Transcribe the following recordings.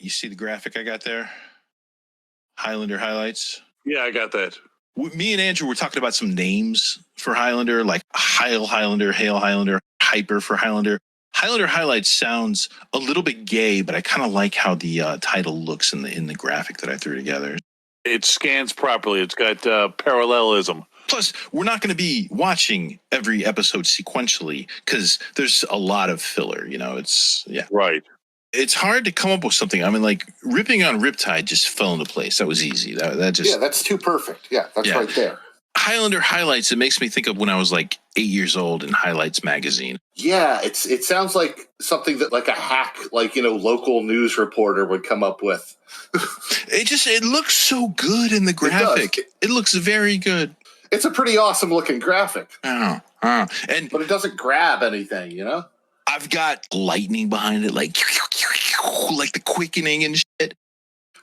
You see the graphic I got there? Highlander highlights. Yeah, I got that. Me and Andrew were talking about some names for Highlander, like Highlander, Hail Highlander, Hyper for Highlander. Highlander highlights sounds a little bit gay, but I kind of like how the title looks in the graphic that I threw together. It scans properly. It's got parallelism. Plus, we're not going to be watching every episode sequentially because there's a lot of filler. Right. It's hard to come up with something. I mean, like ripping on Riptide just fell into place. That was easy. That's too perfect. Yeah, that's right there. Highlander highlights. It makes me think of when I was like 8 years old in Highlights magazine. Yeah, it sounds like something that like a hack, local news reporter would come up with. It looks so good in the graphic. It looks very good. It's a pretty awesome looking graphic. But it doesn't grab anything, I've got lightning behind it, like the quickening and shit.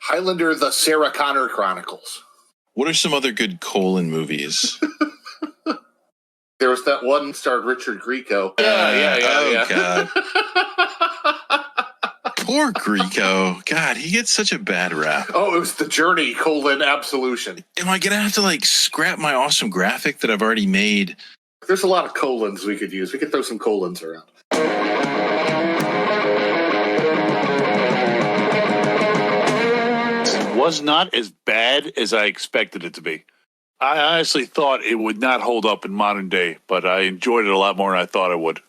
Highlander, the Sarah Connor Chronicles. What are some other good Colin movies? There was that one starred Richard Grieco. Yeah. God. Poor Grieco. God, he gets such a bad rap. Oh, it was The Journey, Absolution. Am I going to have to scrap my awesome graphic that I've already made? There's a lot of colons we could use. We could throw some colons around. Was not as bad as I expected it to be. I honestly thought it would not hold up in modern day, but I enjoyed it a lot more than I thought it would.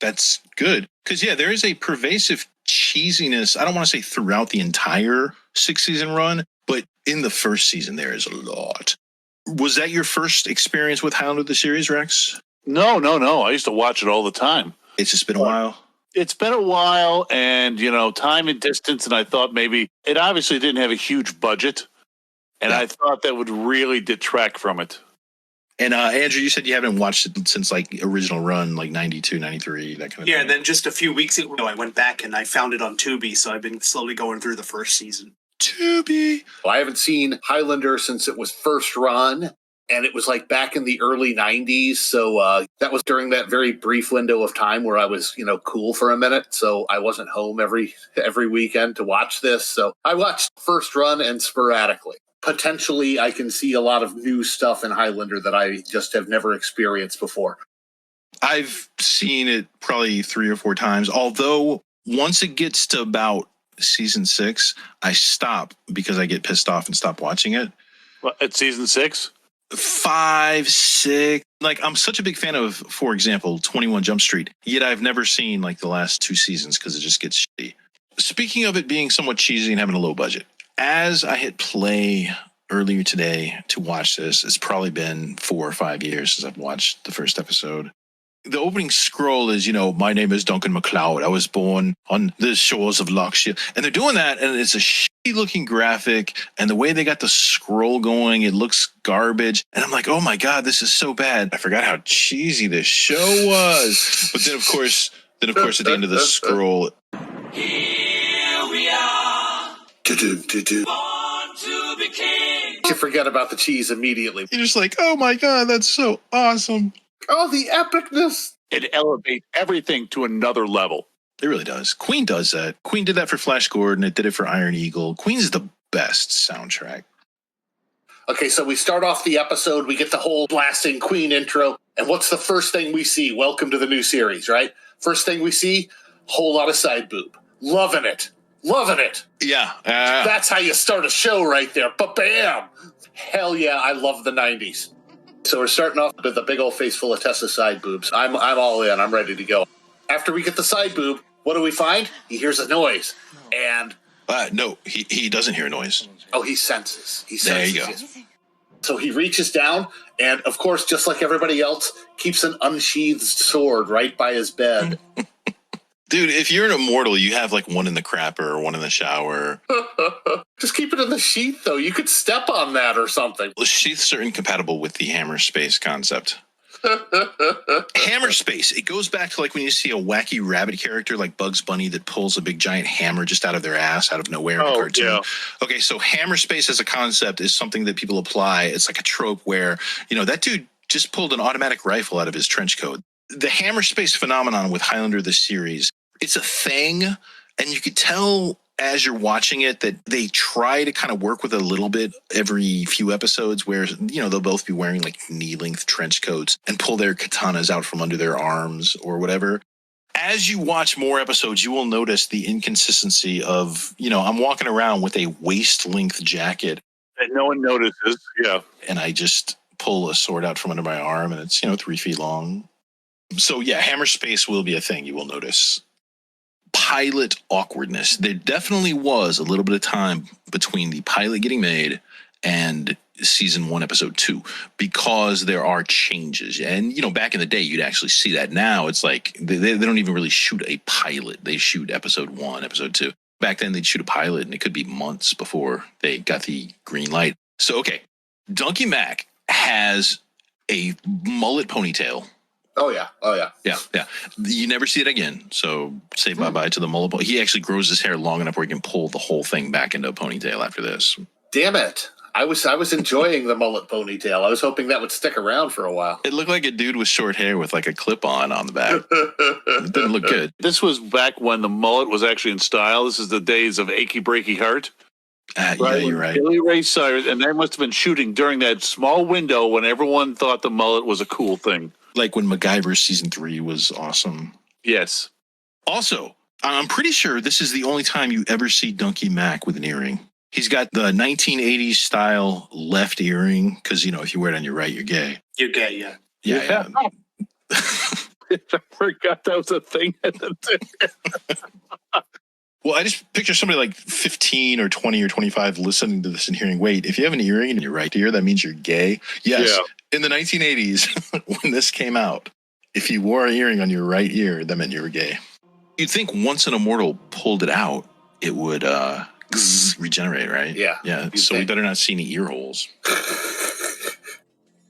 That's good. Because, there is a pervasive cheesiness, I don't want to say throughout the entire 6-season run, but in the first season there is a lot. Was that your first experience with Highlander the series, Rex? No. I used to watch it all the time. It's just been a while? It's been a while, and, time and distance, and I thought maybe it obviously didn't have a huge budget, and I thought that would really detract from it. And Andrew, you said you haven't watched it since original run, 92, 93, that kind of thing. Yeah, and then just a few weeks ago, I went back and I found it on Tubi, so I've been slowly going through the first season. Tubi! Well, I haven't seen Highlander since it was first run, and it was back in the early 90s, so that was during that very brief window of time where I was, cool for a minute, so I wasn't home every weekend to watch this, so I watched first run and sporadically. Potentially, I can see a lot of new stuff in Highlander that I just have never experienced before. I've seen it probably 3 or 4 times, although once it gets to about season 6, I stop because I get pissed off and stop watching it. What, at season 6? 5, 6. I'm such a big fan of, for example, 21 Jump Street, yet I've never seen the last 2 seasons because it just gets shitty. Speaking of it being somewhat cheesy and having a low budget, as I hit play earlier today to watch this, it's probably been 4 or 5 years since I've watched the first episode. The opening scroll is, my name is Duncan MacLeod. I was born on the shores of Loch Shiel. And they're doing that, and it's a shitty looking graphic, and the way they got the scroll going, it looks garbage. And I'm like, oh my God, this is so bad. I forgot how cheesy this show was. But then, of course, at the end of the scroll, here we are. Born to be king. You forget about the cheese immediately. you're just like, oh my God, that's so awesome. Oh, the epicness. It elevates everything to another level. It really does. Queen does that. Queen did that for Flash Gordon. It did it for Iron Eagle. Queen's the best soundtrack. Okay, so we start off the episode. We get the whole blasting Queen intro. And what's the first thing we see? Welcome to the new series, right? First thing we see, whole lot of side boob. Loving it. Yeah. That's how you start a show right there. Ba-bam! Hell yeah, I love the 90s. So we're starting off with a big old face full of Tessa's side boobs. I'm all in. I'm ready to go. After we get the side boob, what do we find? He hears a noise. And... no, he doesn't hear a noise. Oh, he senses. There you go. So he reaches down and, of course, just like everybody else, keeps an unsheathed sword right by his bed. Dude, if you're an immortal, you have one in the crapper or one in the shower. Just keep it in the sheath, though. You could step on that or something. Well, sheaths are incompatible with the hammer space concept. Hammer space. It goes back to when you see a wacky rabbit character like Bugs Bunny that pulls a big giant hammer just out of their ass, out of nowhere in a cartoon. Yeah. Okay, so hammer space as a concept is something that people apply. It's like a trope where, that dude just pulled an automatic rifle out of his trench coat. The hammer space phenomenon with Highlander, the series, it's a thing, and you could tell as you're watching it that they try to kind of work with a little bit every few episodes where, they'll both be wearing like knee-length trench coats and pull their katanas out from under their arms or whatever. As you watch more episodes, you will notice the inconsistency of, I'm walking around with a waist-length jacket. And no one notices, yeah. And I just pull a sword out from under my arm and it's, 3 feet long. So yeah, hammer space will be a thing you will notice. Pilot awkwardness. There definitely was a little bit of time between the pilot getting made and season 1, episode 2, because there are changes. And, back in the day, you'd actually see that. Now it's like they don't even really shoot a pilot. They shoot episode 1, episode 2. Back then, they'd shoot a pilot, and it could be months before they got the green light. So, okay, Donkey Mac has a mullet ponytail. Oh, yeah. Yeah. You never see it again. So say bye-bye to the mullet. He actually grows his hair long enough where he can pull the whole thing back into a ponytail after this. Damn it. I was enjoying the mullet ponytail. I was hoping that would stick around for a while. It looked like a dude with short hair with like a clip-on the back. It didn't look good. This was back when the mullet was actually in style. This is the days of Achy Breaky Heart. Yeah, you're right. Billy Ray Cyrus, and they must have been shooting during that small window when everyone thought the mullet was a cool thing. Like when MacGyver season 3 was awesome. Yes. Also, I'm pretty sure this is the only time you ever see Donkey Mac with an earring. He's got the 1980s style left earring because, if you wear it on your right, you're gay. You're gay, yeah. Yeah. I forgot that was a thing at the time. Well, I just picture somebody like 15 or 20 or 25 listening to this and hearing, wait, if you have an earring in your right ear, that means you're gay? Yes. Yeah. In the 1980s, when this came out, if you wore an earring on your right ear, that meant you were gay. You'd think once an immortal pulled it out, it would regenerate, right? Yeah. Yeah. So we better not see any ear holes.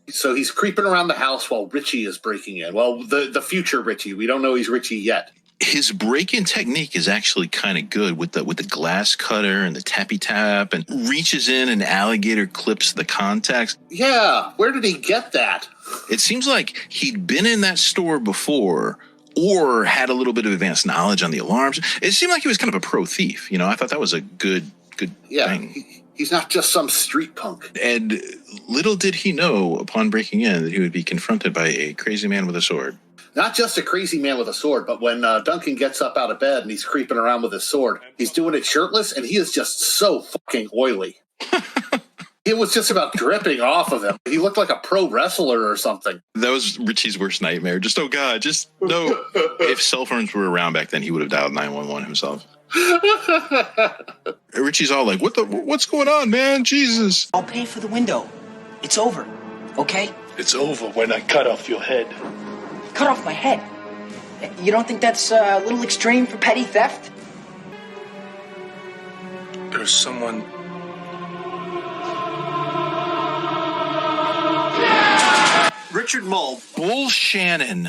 So he's creeping around the house while Richie is breaking in. Well, the future Richie. We don't know he's Richie yet. His break-in technique is actually kind of good with the glass cutter and the tappy tap, and reaches in and alligator clips the contacts. Yeah, where did he get that? It seems like he'd been in that store before or had a little bit of advanced knowledge on the alarms. It seemed like he was kind of a pro thief. I thought that was a good thing. He's not just some street punk. And little did he know upon breaking in that he would be confronted by a crazy man with a sword. Not just a crazy man with a sword, but when Duncan gets up out of bed and he's creeping around with his sword, he's doing it shirtless, and he is just so fucking oily. It was just about dripping off of him. He looked like a pro wrestler or something. That was Richie's worst nightmare. Just, oh God, just no. If cell phones were around back then, he would have dialed 911 himself. Richie's all like, what's going on, man? Jesus. I'll pay for the window. It's over, okay? It's over when I cut off your head. Cut off my head? You don't think that's a little extreme for petty theft? There's someone... Richard Mull. Bull Shannon.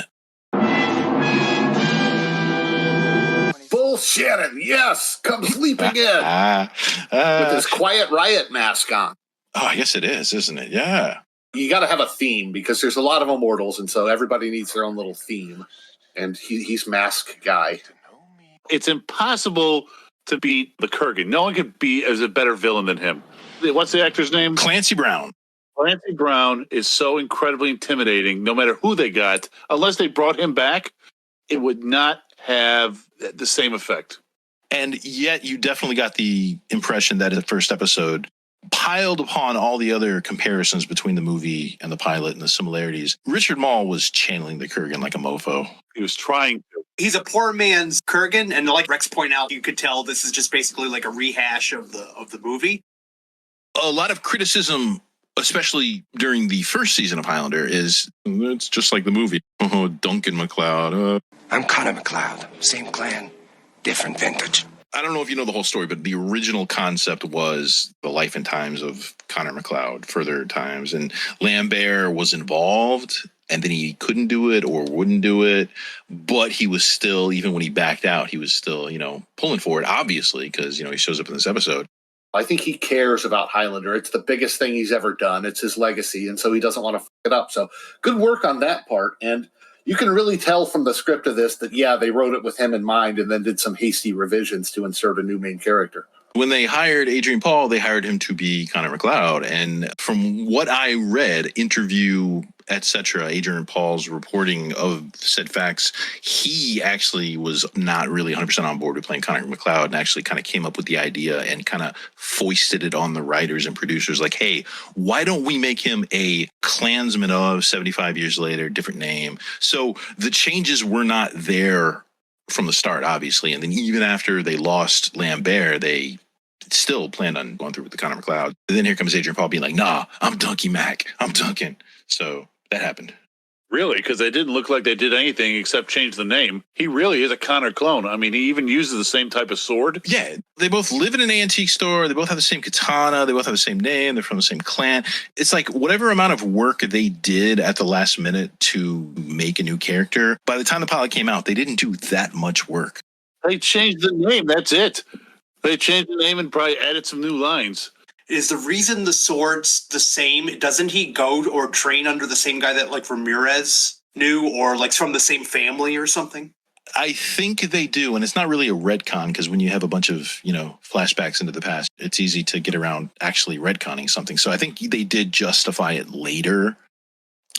Bull Shannon, yes, comes leaping in with his Quiet Riot mask on. Oh, I guess it is, isn't it? Yeah. You got to have a theme because there's a lot of immortals, and so everybody needs their own little theme. And he's mask guy. It's impossible to beat the Kurgan. No one could be as a better villain than him. What's the actor's name? Clancy Brown. Clancy Brown is so incredibly intimidating, no matter who they got. Unless they brought him back, it would not have the same effect. And yet you definitely got the impression that in the first episode, piled upon all the other comparisons between the movie and the pilot and the similarities, Richard Mall was channeling the Kurgan like a mofo. He was trying to. He's a poor man's Kurgan, and like Rex pointed out, you could tell this is just basically like a rehash of the movie. A lot of criticism, especially during the first season of Highlander, is it's just like the movie. Oh, Duncan MacLeod. I'm Connor MacLeod. Same clan, different vintage. I don't know if you know the whole story, but the original concept was the life and times of Connor MacLeod, further times. And Lambert was involved, and then he couldn't do it or wouldn't do it. But he was still, even when he backed out, he was still, pulling for it, obviously, because, he shows up in this episode. I think he cares about Highlander. It's the biggest thing he's ever done. It's his legacy, and so he doesn't want to fuck it up. So good work on that part. And You can really tell from the script of this that, yeah, they wrote it with him in mind and then did some hasty revisions to insert a new main character. When they hired Adrian Paul, they hired him to be Connor McLeod. And from what I read, interview, etc., Adrian Paul's reporting of said facts, he actually was not really 100% on board with playing Connor McLeod and actually kind of came up with the idea and kind of foisted it on the writers and producers like, hey, why don't we make him a Klansman of 75 years later, different name? So the changes were not there from the start, obviously. And then even after they lost Lambert, they still planned on going through with the Connor McLeod. And then here comes Adrian Paul being like, nah, I'm Dunky Mac. I'm Duncan. So that happened. Really? Because they didn't look like they did anything except change the name. He really is a Connor clone. I mean, he even uses the same type of sword. Yeah, they both live in an antique store. They both have the same katana. They both have the same name. They're from the same clan. It's like whatever amount of work they did at the last minute to make a new character, by the time the pilot came out, they didn't do that much work. They changed the name. That's it. They changed the name and probably added some new lines. Is the reason the sword's the same? Doesn't he go or train under the same guy that like Ramirez knew, or like from the same family or something? I think they do, and it's not really a retcon because when you have a bunch of, flashbacks into the past, it's easy to get around actually retconning something. So I think they did justify it later.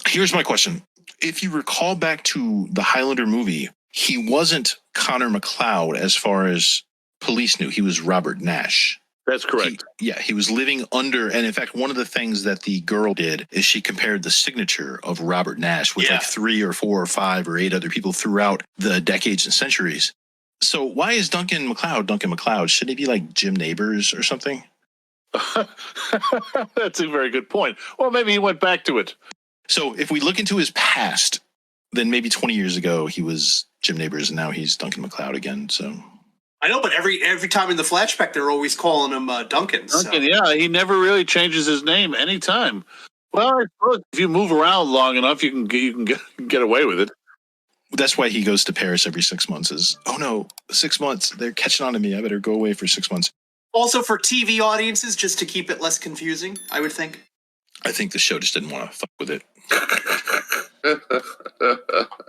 Here's my question. If you recall back to the Highlander movie, he wasn't Connor McLeod as far as police knew. He was Robert Nash. That's correct. He was living under, and in fact, one of the things that the girl did is she compared the signature of Robert Nash with like 3 or 4 or 5 or 8 other people throughout the decades and centuries. So why is Duncan McLeod? Shouldn't he be like Jim Neighbors or something? That's a very good point. Well, maybe he went back to it. So if we look into his past, then maybe 20 years ago he was Jim Neighbors and now he's Duncan McLeod again. So I know, but every time in the flashback, they're always calling him Duncan. Duncan, yeah, he never really changes his name anytime. Well, I suppose if you move around long enough, you can get away with it. That's why he goes to Paris every 6 months. Is 6 months? They're catching on to me. I better go away for 6 months. Also for TV audiences, just to keep it less confusing, I would think. I think the show just didn't want to fuck with it.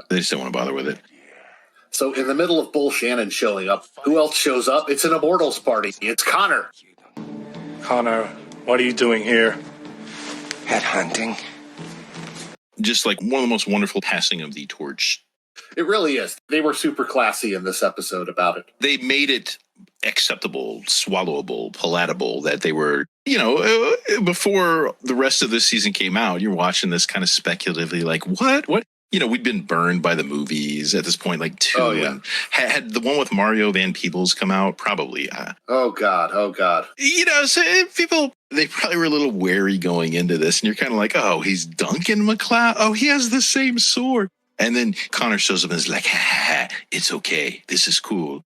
They just didn't want to bother with it. So in the middle of Bull Shannon showing up, who else shows up? It's an Immortals party. It's Connor. Connor, what are you doing here? Headhunting. Just like one of the most wonderful passing of the torch. It really is. They were super classy in this episode about it. They made it acceptable, swallowable, palatable, that they were, before the rest of this season came out, you're watching this kind of speculatively like, what? We'd been burned by the movies at this point, like 2. Oh, yeah. And had the one with Mario Van Peebles come out? Probably. Oh, God. So people, they probably were a little wary going into this. And you're kind of like, oh, he's Duncan McLeod. Oh, he has the same sword. And then Connor shows up and is like, it's okay. This is cool.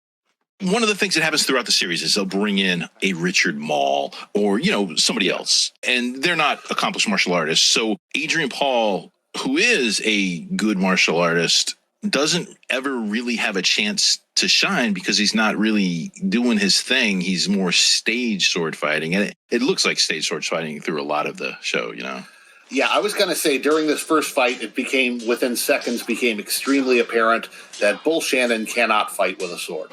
One of the things that happens throughout the series is they'll bring in a Richard Mall or, somebody else. And they're not accomplished martial artists. So Adrian Paul, who is a good martial artist, doesn't ever really have a chance to shine because he's not really doing his thing. He's more stage sword fighting. And it looks like stage sword fighting through a lot of the show, Yeah, I was going to say during this first fight, within seconds, became extremely apparent that Bull Shannon cannot fight with a sword.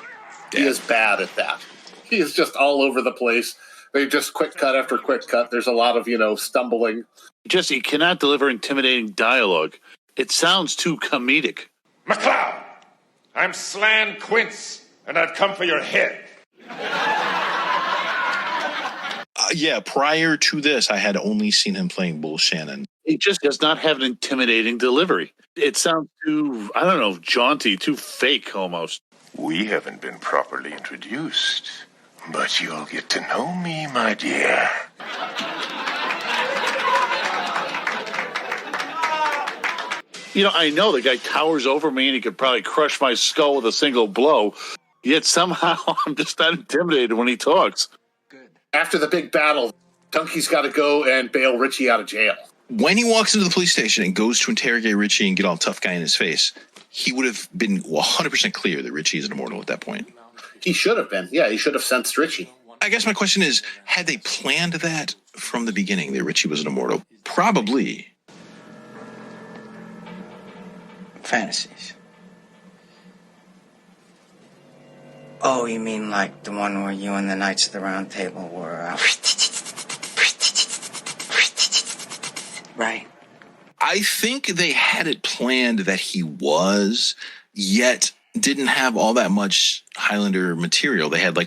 Yeah. He is bad at that. He is just all over the place. They just quick cut after quick cut. There's a lot of, stumbling. He cannot deliver intimidating dialogue. It sounds too comedic. McLeod, I'm Slan Quince, and I've come for your head. Prior to this, I had only seen him playing Bull Shannon. He just does not have an intimidating delivery. It sounds too, jaunty, too fake almost. We haven't been properly introduced, but you'll get to know me, my dear. I know the guy towers over me and he could probably crush my skull with a single blow, yet somehow I'm just not intimidated when he talks. After the big battle, Dunky's got to go and bail Richie out of jail. When he walks into the police station and goes to interrogate Richie and get all tough guy in his face, he would have been 100% clear that Richie is an immortal at that point. He should have been. Yeah, he should have sensed Richie. I guess my question is, had they planned that from the beginning, that Richie was an immortal? Probably. Fantasies. Oh, you mean like the one where you and the Knights of the Round Table were... Right. I think they had it planned that he was, yet didn't have all that much Highlander material. They had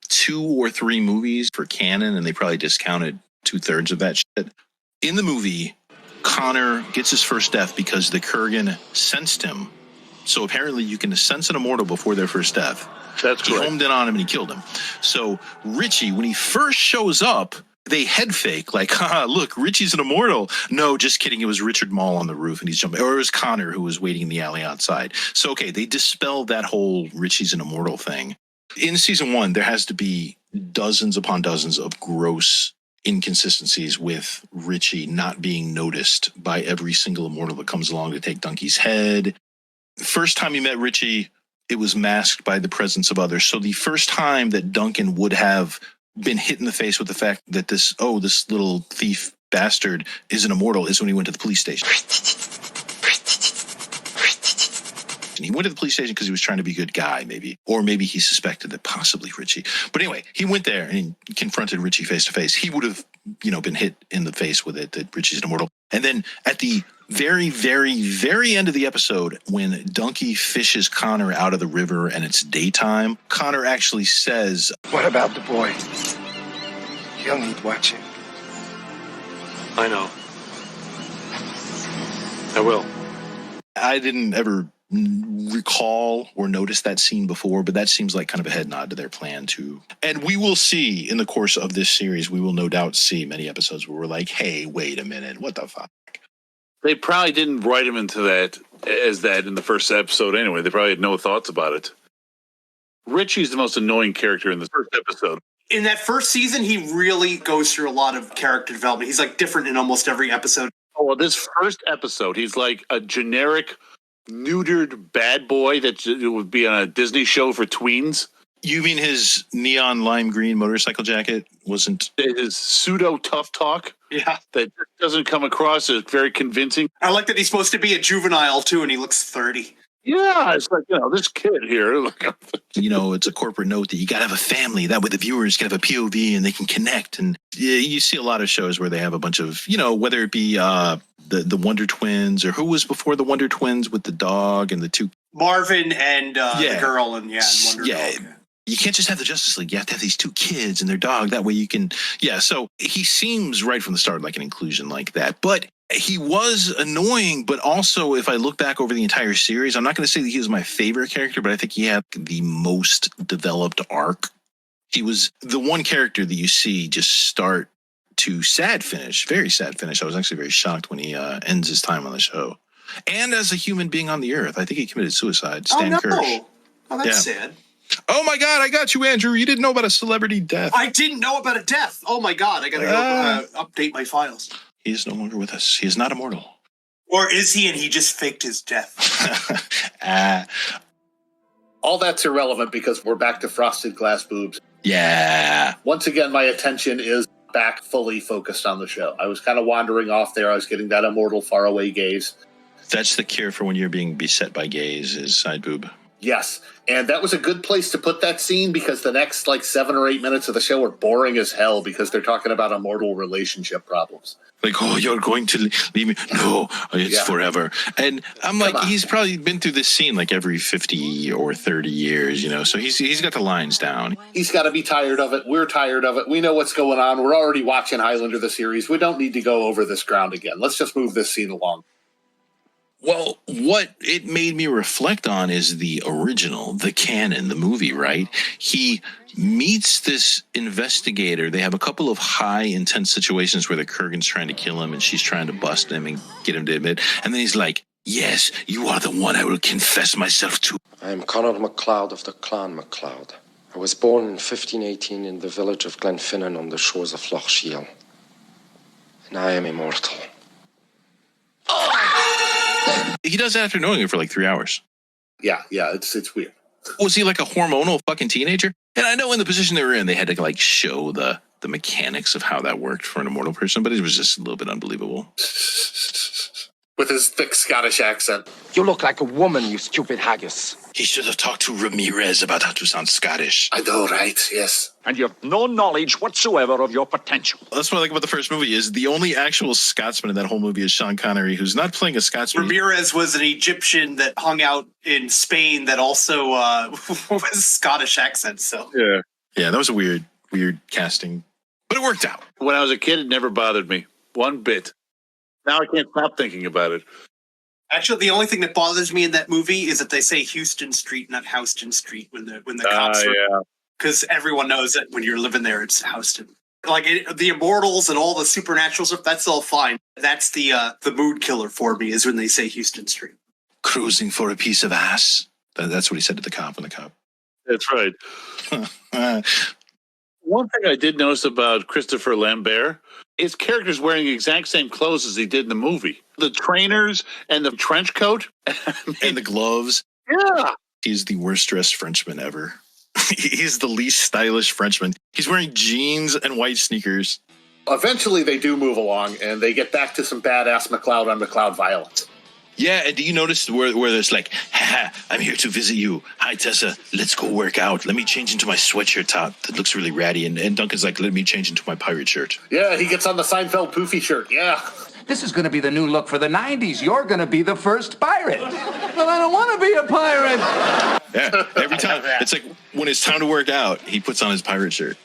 2 or 3 movies for canon, and they probably discounted 2/3 of that shit. In the movie, Connor gets his first death because the Kurgan sensed him. So apparently you can sense an immortal before their first death. That's He correct. homed in on him and he killed him. So Richie, when he first shows up, they head fake, like, haha, look, Richie's an immortal. No, just kidding. It was Richard Mall on the roof and he's jumping. Or it was Connor who was waiting in the alley outside. So, okay, they dispelled that whole Richie's an immortal thing. In season 1, there has to be dozens upon dozens of gross inconsistencies with Richie not being noticed by every single immortal that comes along to take Donkey's head. First time you met Richie, it was masked by the presence of others. So the first time that Duncan would have been hit in the face with the fact that this little thief bastard is an immortal is when he went to the police station. And he went to the police station because he was trying to be a good guy, maybe. Or maybe he suspected that possibly Richie. But anyway, he went there and he confronted Richie face to face. He would have, been hit in the face with it, that Richie's an immortal. And then at the very, very, very end of the episode, when Donkey fishes Connor out of the river and it's daytime, Connor actually says, What about the boy? He'll need watching. I know. I will. I didn't ever recall or notice that scene before, but that seems like kind of a head nod to their plan too. And we will see in the course of this series, we will no doubt see many episodes where we're like, hey, wait a minute, what the fuck? They probably didn't write him into that as that in the first episode anyway. They probably had no thoughts about it. Richie's the most annoying character in the first episode. In that first season, he really goes through a lot of character development. He's different in almost every episode. Oh, well, this first episode, he's like a generic neutered bad boy that would be on a Disney show for tweens. You mean his neon lime green motorcycle jacket wasn't... His pseudo tough talk? Yeah. That doesn't come across as very convincing. I like that he's supposed to be a juvenile, too, and he looks 30. Yeah, it's like, this kid here. It's a corporate note that you got to have a family. That way the viewers can have a POV and they can connect. And you see a lot of shows where they have a bunch of, whether it be the Wonder Twins or who was before the Wonder Twins with the dog and the two. Marvin and the girl and Wonder Dog. You can't just have the Justice League. You have to have these two kids and their dog. That way you can, so he seems right from the start like an inclusion like that. But he was annoying, but also if I look back over the entire series, I'm not going to say that he was my favorite character, but I think he had the most developed arc. He was the one character that you see just start to sad finish, very sad finish. I was actually very shocked when he ends his time on the show. And as a human being on the earth, I think he committed suicide. Stan Kirsch. Oh, that's sad. Oh my God, I got you, Andrew. You didn't know about a celebrity death. I didn't know about a death. Oh my God, I got to go update my files. He is no longer with us. He is not immortal. Or is he and he just faked his death? All that's irrelevant because we're back to frosted glass boobs. Yeah. Once again, my attention is back fully focused on the show. I was kind of wandering off there. I was getting that immortal faraway gaze. That's the cure for when you're being beset by gays is side boob. Yes. And that was a good place to put that scene because the next 7 or 8 minutes of the show are boring as hell because they're talking about immortal relationship problems. Like, oh, you're going to leave me? No, it's forever. And I'm like, he's probably been through this scene every 50 or 30 years, so he's got the lines down. He's got to be tired of it. We're tired of it. We know what's going on. We're already watching Highlander the series. We don't need to go over this ground again. Let's just move this scene along. Well, what it made me reflect on is the original, the canon, the movie, right? He meets this investigator. They have a couple of high, intense situations where the Kurgan's trying to kill him and she's trying to bust him and get him to admit. And then he's like, yes, you are the one I will confess myself to. I am Conor MacLeod of the Clan MacLeod. I was born in 1518 in the village of Glenfinnan on the shores of Loch Shiel. And I am immortal. He does that after knowing it for 3 hours. Yeah, it's weird. Was he like a hormonal fucking teenager? And I know in the position they were in, they had to show the mechanics of how that worked for an immortal person, but it was just a little bit unbelievable. with his thick Scottish accent. You look like a woman, you stupid haggis. He should have talked to Ramirez about how to sound Scottish. I know, right? Yes. And you have no knowledge whatsoever of your potential. That's what I like about the first movie is the only actual Scotsman in that whole movie is Sean Connery, who's not playing a Scotsman. Ramirez was an Egyptian that hung out in Spain that also was Scottish accent. So yeah, that was a weird casting, but it worked out. When I was a kid, it never bothered me one bit. Now I can't stop thinking about it. Actually, the only thing that bothers me in that movie is that they say Houston Street, not Houston Street, when the cops are. Because everyone knows that when you're living there, it's Houston. Like the Immortals and all the supernatural stuff, that's all fine. That's the mood killer for me is when they say Houston Street. Cruising for a piece of ass. That's what he said to the cop when the cop. That's right. One thing I did notice about Christopher Lambert, his character's wearing the exact same clothes as he did in the movie. The trainers and the trench coat. And the gloves. Yeah. He's the worst dressed Frenchman ever. He's the least stylish Frenchman. He's wearing jeans and white sneakers. Eventually, they do move along, and they get back to some badass McLeod on McLeod violence. Yeah, and do you notice where there's like, I'm here to visit you. Hi, Tessa, let's go work out. Let me change into my sweatshirt top that looks really ratty. And Duncan's like, let me change into my pirate shirt. Yeah, he gets on the Seinfeld poofy shirt, yeah. This is going to be the new look for the 90s. You're going to be the first pirate. But I don't want to be a pirate. Yeah, every time. It's like when it's time to work out, he puts on his pirate shirt.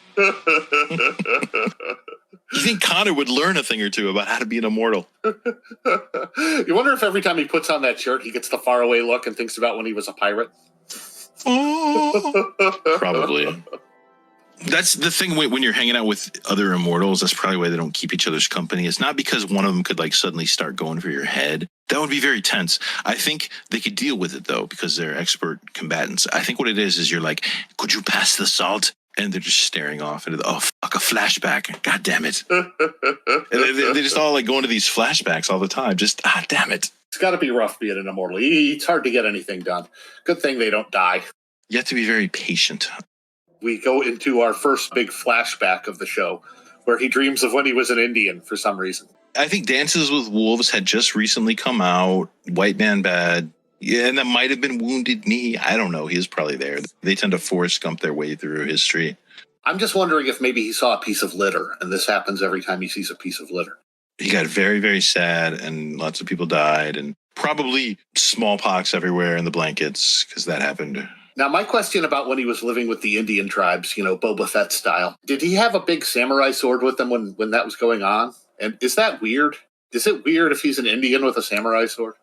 You think Connor would learn a thing or two about how to be an immortal? You wonder if every time he puts on that shirt, he gets the faraway look and thinks about when he was a pirate? Probably. That's the thing when you're hanging out with other immortals. That's probably why they don't keep each other's company. It's not because one of them could like suddenly start going for your head. That would be very tense. I think they could deal with it though because they're expert combatants. I think what it is you're like, could you pass the salt? And they're just staring off into a flashback. God damn it. they just all like go into these flashbacks all the time. Just, damn it. It's got to be rough being an immortal. It's hard to get anything done. Good thing they don't die. You have to be very patient. We go into our first big flashback of the show where he dreams of when he was an Indian for some reason. I think Dances with Wolves had just recently come out. White Man Bad. Yeah, and that might have been Wounded Knee. I don't know. He was probably there. They tend to Forrest Gump their way through history. I'm just wondering if maybe he saw a piece of litter, and this happens every time he sees a piece of litter. He got very, very sad, and lots of people died, and probably smallpox everywhere in the blankets, because that happened. Now, my question about when he was living with the Indian tribes, Boba Fett style, did he have a big samurai sword with him when that was going on? And is that weird? Is it weird if he's an Indian with a samurai sword?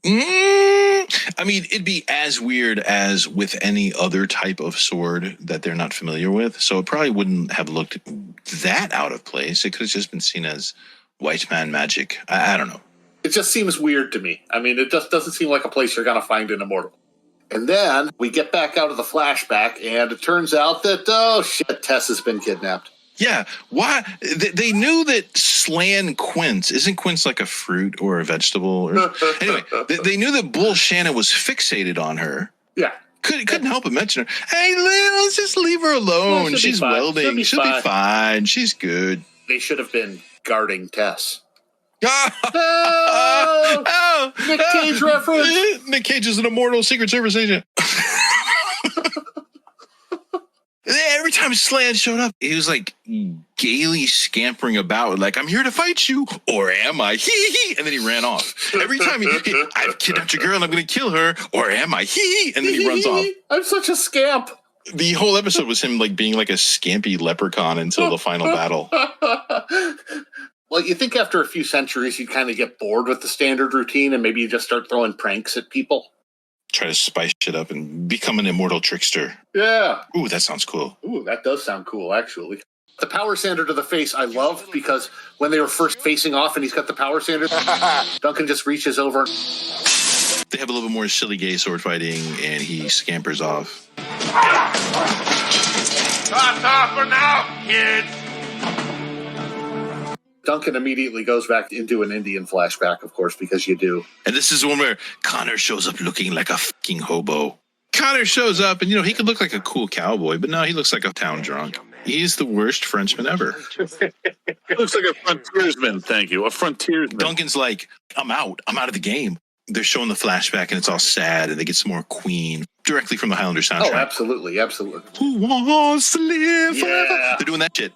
I mean, it'd be as weird as with any other type of sword that they're not familiar with. So it probably wouldn't have looked that out of place. It could have just been seen as white man magic. I don't know. It just seems weird to me. I mean, it just doesn't seem like a place you're going to find an immortal. And then we get back out of the flashback, and it turns out that, oh, shit, Tess has been kidnapped. Yeah, why? They knew that Slan Quince, isn't quince like a fruit or a vegetable? Anyway, they knew that Bull Shannon was fixated on her. Yeah. Couldn't help but mention her. Hey, let's just leave her alone. She's welding. She'll be fine. She's good. They should have been guarding Tess. Nick Cage reference. Nick Cage is an immortal Secret Service agent. Every time Slan showed up, he was like gaily scampering about, like, I'm here to fight you, or am I? Hee. And then he ran off. Every time I've kidnapped your girl and I'm going to kill her, or am I? Hee. And then he runs off. I'm such a scamp. The whole episode was him like being like a scampy leprechaun until the final battle. Well, you think after a few centuries, you kind of get bored with the standard routine and maybe you just start throwing pranks at people. Try to spice it up and become an immortal trickster. Yeah. Ooh, that sounds cool. Ooh, that does sound cool, actually. The power sander to the face, I love, because when they were first facing off and he's got the power sander, Duncan just reaches over. They have a little bit more silly gay sword fighting, and he scampers off. That's all for now, kids. Duncan immediately goes back into an Indian flashback, of course, because you do. And this is the one where Connor shows up looking like a fucking hobo. Connor shows up, and, he could look like a cool cowboy, but no, he looks like a town drunk. He's the worst Frenchman ever. Looks like a frontiersman, thank you. A frontiersman. Duncan's like, I'm out of the game. They're showing the flashback and it's all sad and they get some more Queen directly from the Highlander soundtrack. Oh, absolutely. Who wants to live forever? Yeah. They're doing that shit.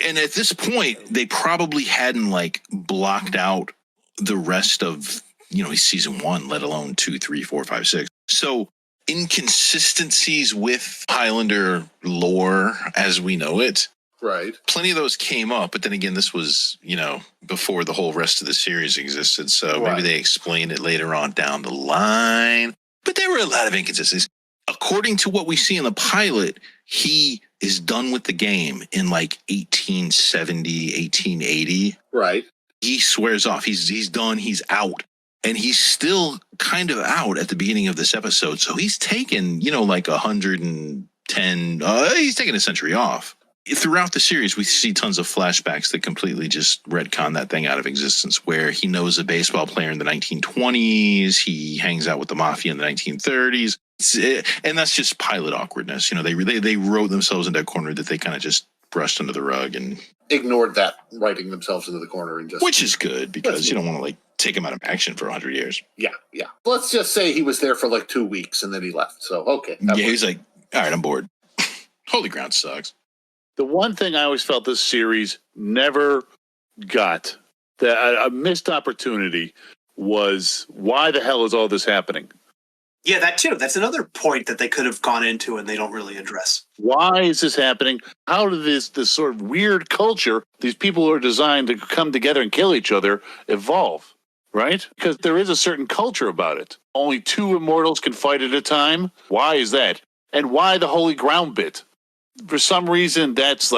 And at this point, they probably hadn't like blocked out the rest of, season 1, let alone 2, 3, 4, 5, 6. So inconsistencies with Highlander lore as we know it. Right. Plenty of those came up, but then again, this was, before the whole rest of the series existed. So maybe they explained it later on down the line. But there were a lot of inconsistencies. According to what we see in the pilot, he is done with the game in like 1870, 1880. Right. He swears off. He's done. He's out. And he's still kind of out at the beginning of this episode. So he's taken, like 110, he's taken a century off. Throughout the series, we see tons of flashbacks that completely just retcon that thing out of existence, where he knows a baseball player in the 1920s. He hangs out with the mafia in the 1930s. And that's just pilot awkwardness. They wrote themselves into a corner that they kind of just brushed under the rug and ignored that, writing themselves into the corner. And which is good because you don't want to take him out of action for 100 years. Yeah. Let's just say he was there for 2 weeks and then he left. So, okay. He's like, all right, I'm bored. Holy Ground sucks. The one thing I always felt this series never got, that a missed opportunity, was why the hell is all this happening? Yeah, that too. That's another point that they could have gone into and they don't really address. Why is this happening? How did this sort of weird culture, these people who are designed to come together and kill each other, evolve? Right? Because there is a certain culture about it. Only 2 immortals can fight at a time. Why is that? And why the holy ground bit? For some reason, that's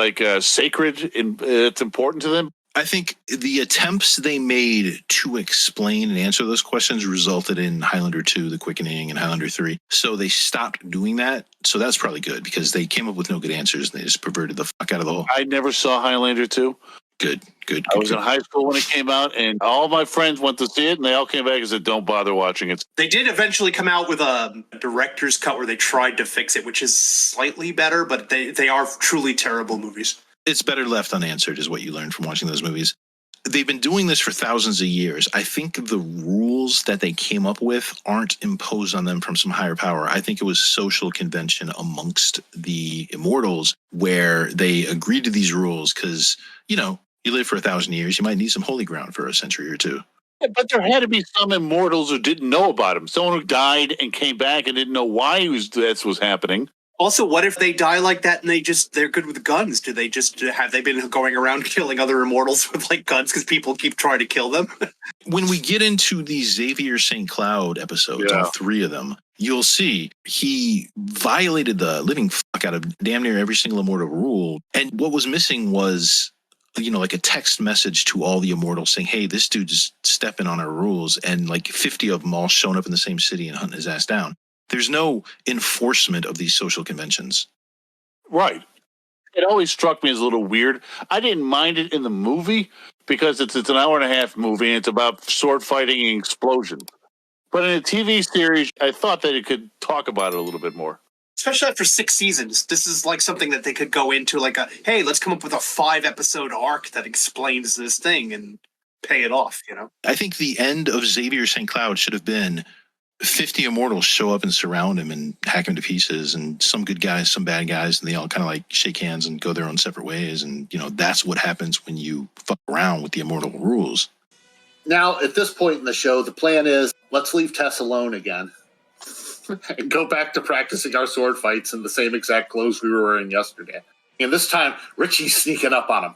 sacred and it's important to them. I think the attempts they made to explain and answer those questions resulted in Highlander 2, The Quickening, and Highlander 3. So they stopped doing that. So that's probably good because they came up with no good answers and they just perverted the fuck out of the whole. I never saw Highlander 2. Good. I was in high school when it came out, and all my friends went to see it, and they all came back and said, don't bother watching it. They did eventually come out with a director's cut where they tried to fix it, which is slightly better, but they are truly terrible movies. It's better left unanswered is what you learned from watching those movies. They've been doing this for thousands of years. I think the rules that they came up with aren't imposed on them from some higher power. I think it was social convention amongst the immortals where they agreed to these rules because, you live for 1,000 years, you might need some holy ground for a century or 2. Yeah, but there had to be some immortals who didn't know about him. Someone who died and came back and didn't know why this was happening. Also, what if they die like that and they're good with guns? Have they been going around killing other immortals with guns because people keep trying to kill them? When we get into the Xavier St. Cloud episodes, all 3 of them, you'll see he violated the living fuck out of damn near every single immortal rule. And what was missing was, a text message to all the immortals saying, hey, this dude's stepping on our rules. And 50 of them all showing up in the same city and hunting his ass down. There's no enforcement of these social conventions. Right. It always struck me as a little weird. I didn't mind it in the movie because it's an hour and a half movie and it's about sword fighting and explosions. But in a TV series, I thought that it could talk about it a little bit more. Especially after 6 seasons. This is something that they could go into hey, let's come up with a 5-episode arc that explains this thing and pay it off, I think the end of Xavier St. Cloud should have been 50 immortals show up and surround him and hack him to pieces, and some good guys, some bad guys, and they all kind of shake hands and go their own separate ways. And, that's what happens when you fuck around with the immortal rules. Now, at this point in the show, the plan is let's leave Tess alone again and go back to practicing our sword fights in the same exact clothes we were wearing yesterday. And this time, Richie's sneaking up on him.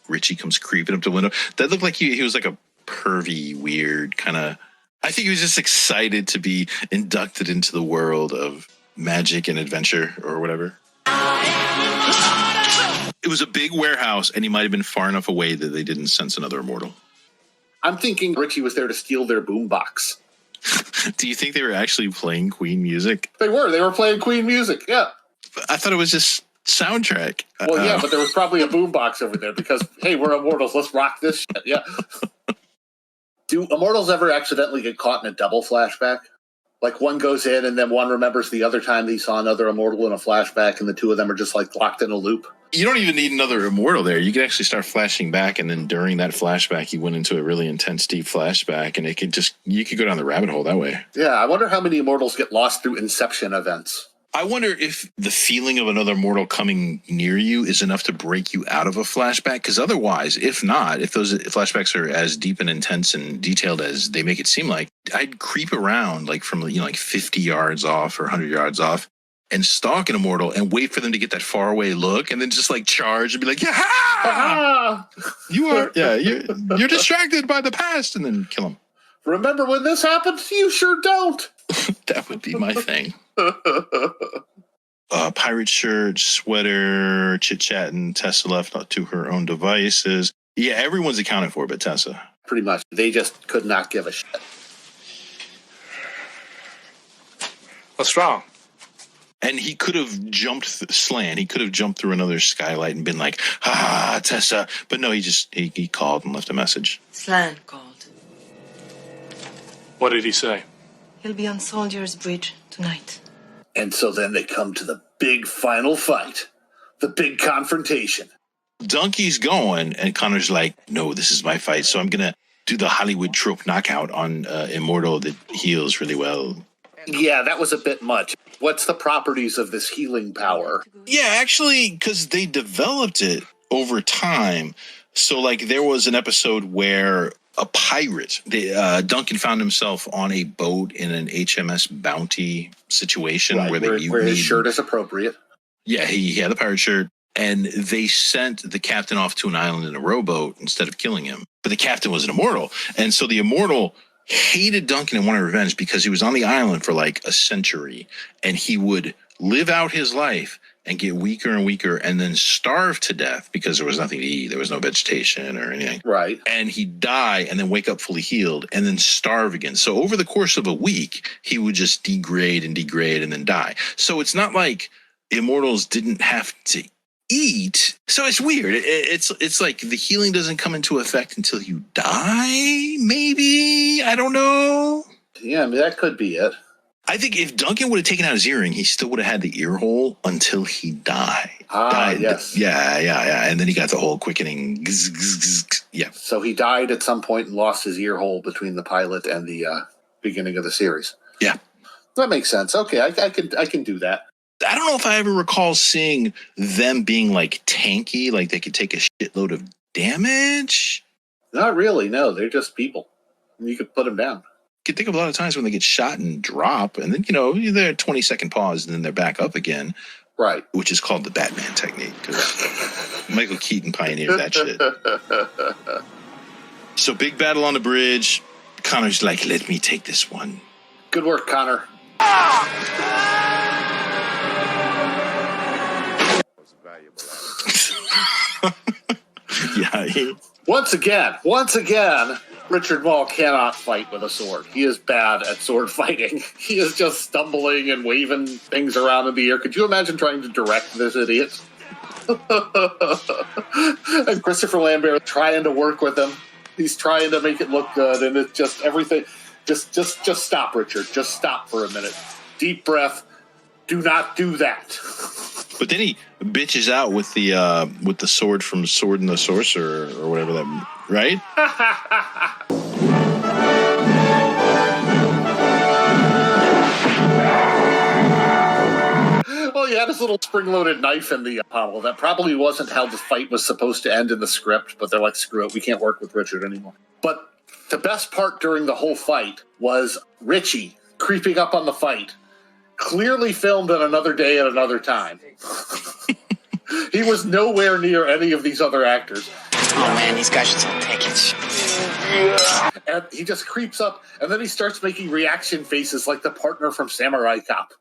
Richie comes creeping up the window. That looked like he was like a pervy, weird kind of... I think he was just excited to be inducted into the world of magic and adventure or whatever. It was a big warehouse, and he might have been far enough away that they didn't sense another immortal. I'm thinking Richie was there to steal their boombox. Do you think they were actually playing Queen music? They were playing Queen music, yeah. I thought it was just soundtrack. Well, yeah, but there was probably a boombox over there because, hey, we're immortals, let's rock this shit, yeah. Do immortals ever accidentally get caught in a double flashback? One goes in and then one remembers the other time they saw another immortal in a flashback and the 2 of them are just locked in a loop? You don't even need another immortal there. You can actually start flashing back, and then during that flashback, he went into a really intense, deep flashback, and you could go down the rabbit hole that way. Yeah, I wonder how many immortals get lost through Inception events. I wonder if the feeling of another mortal coming near you is enough to break you out of a flashback, because otherwise, if not, if those flashbacks are as deep and intense and detailed as they make it seem like, I'd creep around like from 50 yards off or 100 yards off and stalk an immortal and wait for them to get that faraway look and then just like charge and be like, yeah, you're distracted by the past, and then kill them. Remember when this happened? You sure don't. That would be my thing. Pirate shirt, sweater, chit-chatting. Tessa left to her own devices. Yeah, everyone's accounted for but Tessa. Pretty much. They just could not give a shit. What's wrong? And he could have jumped Slan. He could have jumped through another skylight and been like, Tessa. But no, he called and left a message. Slan called. What did he say? He'll be on Soldier's Bridge tonight. And so then they come to the big final fight. The big confrontation. Donkey's going, and Connor's like, no, this is my fight. So I'm going to do the Hollywood trope knockout on Immortal that heals really well. Yeah, that was a bit much. What's the properties of this healing power? Yeah, actually, because they developed it over time. So, like, there was an episode where a pirate, Duncan found himself on a boat in an HMS Bounty situation. Right, where his shirt is appropriate. Yeah, he had the pirate shirt. And they sent the captain off to an island in a rowboat instead of killing him. But the captain was an immortal. And so the immortal hated Duncan and wanted revenge because he was on the island for like a century. And he would live out his life and get weaker and weaker and then starve to death because there was nothing to eat. There was no vegetation or anything. Right. And he'd die and then wake up fully healed and then starve again. So over the course of a week, he would just degrade and then die. So it's not like immortals didn't have to eat. So it's weird. It's like the healing doesn't come into effect until you die, maybe? I don't know. Yeah, I mean, that could be it. I think if Duncan would have taken out his earring, he still would have had the ear hole until he died. Yes. Yeah. And then he got the whole quickening. Yeah. So he died at some point and lost his ear hole between the pilot and the beginning of the series. Yeah. That makes sense. Okay, I can do that. I don't know if I ever recall seeing them being like tanky, like they could take a shitload of damage. Not really, no. They're just people. You could put them down. You can think of a lot of times when they get shot and drop, and then, they're 20-second pause, and then they're back up again. Right. Which is called the Batman technique, because Michael Keaton pioneered that shit. So big battle on the bridge. Connor's like, let me take this one. Good work, Connor. Yeah. Once again, Richard Mall cannot fight with a sword. He is bad at sword fighting. He is just stumbling and waving things around in the air. Could you imagine trying to direct this idiot? And Christopher Lambert trying to work with him. He's trying to make it look good, and it's just everything. Just stop, Richard. Just stop for a minute. Deep breath. Do not do that. But then he bitches out with the sword from Sword and the Sorcerer or whatever that, right? Well, he had his little spring-loaded knife in the pommel. That probably wasn't how the fight was supposed to end in the script, but they're like, screw it, we can't work with Richard anymore. But the best part during the whole fight was Richie creeping up on the fight. Clearly filmed on another day at another time. He was nowhere near any of these other actors. Oh man, these guys should all take it. And he just creeps up, and then he starts making reaction faces like the partner from Samurai Cop.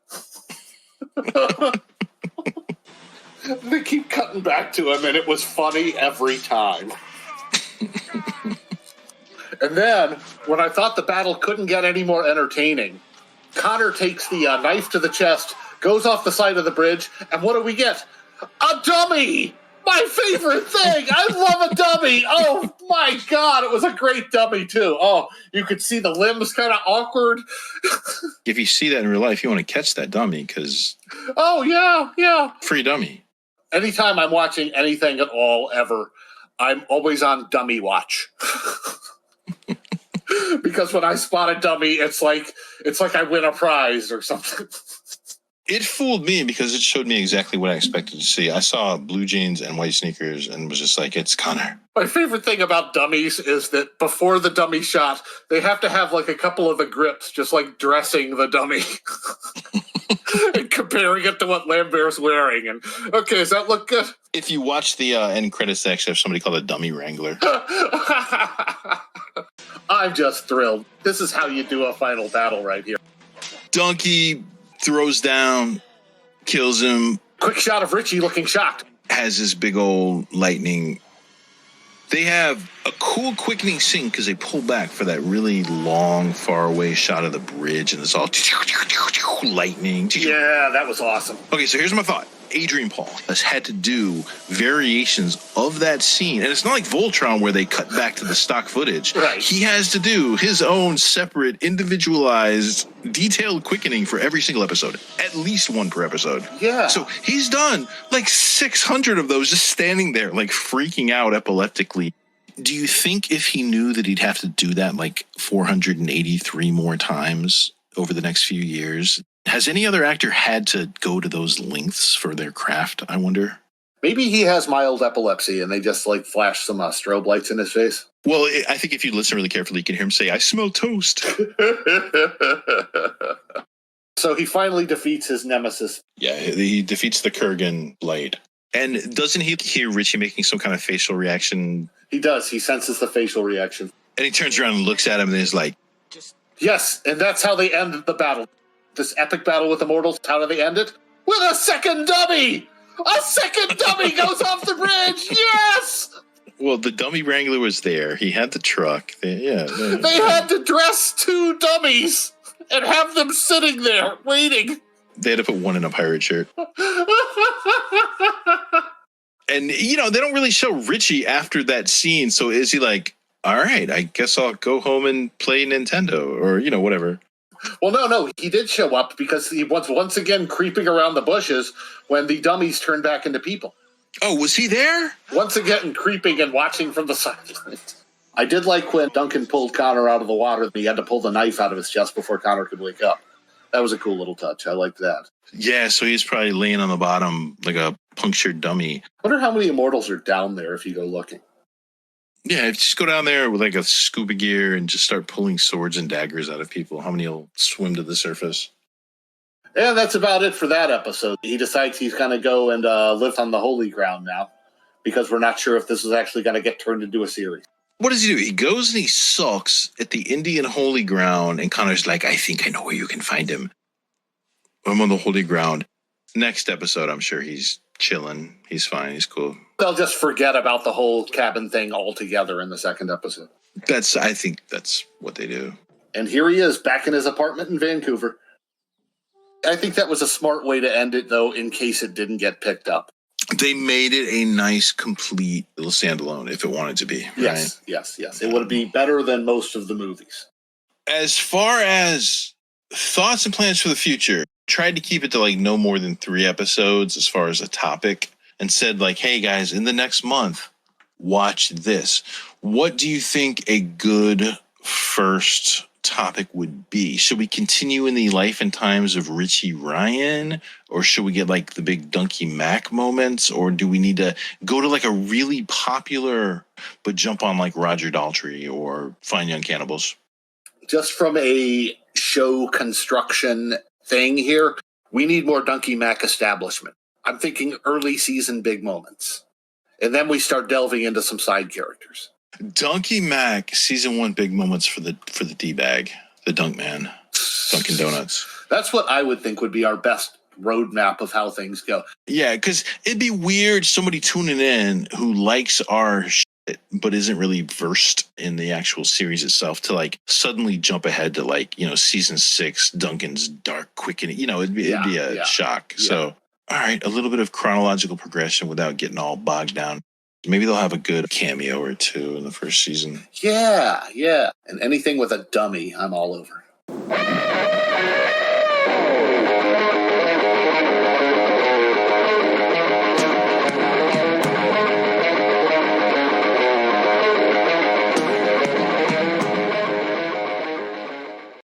They keep cutting back to him, and it was funny every time. And then, when I thought the battle couldn't get any more entertaining, Connor takes the knife to the chest, goes off the side of the bridge, and what do we get? A dummy! My favorite thing! I love a dummy! Oh, my God, it was a great dummy, too. Oh, you could see the limbs kind of awkward. If you see that in real life, you want to catch that dummy, because... Oh, yeah. Free dummy. Anytime I'm watching anything at all, ever, I'm always on dummy watch. Because when I spot a dummy, it's like I win a prize or something. It fooled me because it showed me exactly what I expected to see. I saw blue jeans and white sneakers and was just like, it's Connor. My favorite thing about dummies is that before the dummy shot, they have to have like a couple of the grips, just like dressing the dummy and comparing it to what Lambert's wearing. And okay, does that look good? If you watch the end credits, they actually have somebody called a dummy wrangler. I'm just thrilled. This is how you do a final battle right here. Donkey throws down, kills him. Quick shot of Richie looking shocked. Has this big old lightning. They have a cool quickening scene because they pull back for that really long, far away shot of the bridge, and it's all lightning. Yeah, that was awesome. Okay, so here's my thought. Adrian Paul has had to do variations of that scene, and it's not like Voltron where they cut back to the stock footage. Right. He has to do his own separate, individualized, detailed quickening for every single episode. At least one per episode. Yeah. So he's done like 600 of those just standing there, like freaking out epileptically. Do you think if he knew that he'd have to do that like 483 more times over the next few years, has any other actor had to go to those lengths for their craft, I wonder? Maybe he has mild epilepsy and they just like flash some strobe lights in his face. Well, I think if you listen really carefully, you can hear him say, I smell toast. So he finally defeats his nemesis. Yeah, he defeats the Kurgan blade. And doesn't he hear Richie making some kind of facial reaction? He does. He senses the facial reaction. And he turns around and looks at him and is like... Yes, and that's how they end the battle. This epic battle with Immortals, how do they end it? With a second dummy! A second dummy goes off the bridge! Yes! Well, the dummy wrangler was there. He had the truck. They had to dress two dummies and have them sitting there waiting. They had to put one in a pirate shirt. And, you know, they don't really show Richie after that scene. So is he like, all right, I guess I'll go home and play Nintendo or, you know, whatever. Well, no, he did show up because he was once again creeping around the bushes when the dummies turned back into people. Oh, was he there? Once again, creeping and watching from the sidelines. I did like when Duncan pulled Connor out of the water and he had to pull the knife out of his chest before Connor could wake up. That was a cool little touch. I liked that. Yeah, so he's probably laying on the bottom like a punctured dummy. I wonder how many Immortals are down there if you go looking. Yeah, just go down there with like a scuba gear and just start pulling swords and daggers out of people. How many will swim to the surface? And that's about it for that episode. He decides he's going to go and live on the holy ground now because we're not sure if this is actually going to get turned into a series. What does he do? He goes and he sulks at the Indian holy ground, and Connor's like, I think I know where you can find him. I'm on the holy ground. Next episode, I'm sure he's chilling. He's fine. He's cool. They'll just forget about the whole cabin thing altogether in the second episode. I think that's what they do. And here he is back in his apartment in Vancouver. I think that was a smart way to end it, though, in case it didn't get picked up. They made it a nice, complete little standalone if it wanted to be. Right? Yes. It would be better than most of the movies. As far as thoughts and plans for the future, tried to keep it to like no more than 3 episodes as far as a topic, and said like, hey guys, in the next month, watch this. What do you think a good first topic would be? Should we continue in the life and times of Richie Ryan, or should we get like the big Donkey Mac moments, or do we need to go to like a really popular but jump on like Roger Daltrey or Fine Young Cannibals? Just from a show construction thing here, we need more Donkey Mac establishment. I'm thinking early season big moments. And then we start delving into some side characters. Donkey Mac season 1 big moments for the D-bag, the Dunk Man, Dunkin' Donuts. That's what I would think would be our best roadmap of how things go. Yeah, because it'd be weird somebody tuning in who likes our shit but isn't really versed in the actual series itself to like suddenly jump ahead to like, you know, season 6, Duncan's dark quickening. You know, it'd be a shock. Yeah. So, all right, a little bit of chronological progression without getting all bogged down. Maybe they'll have a good cameo or 2 in the first season. Yeah. And anything with a dummy, I'm all over.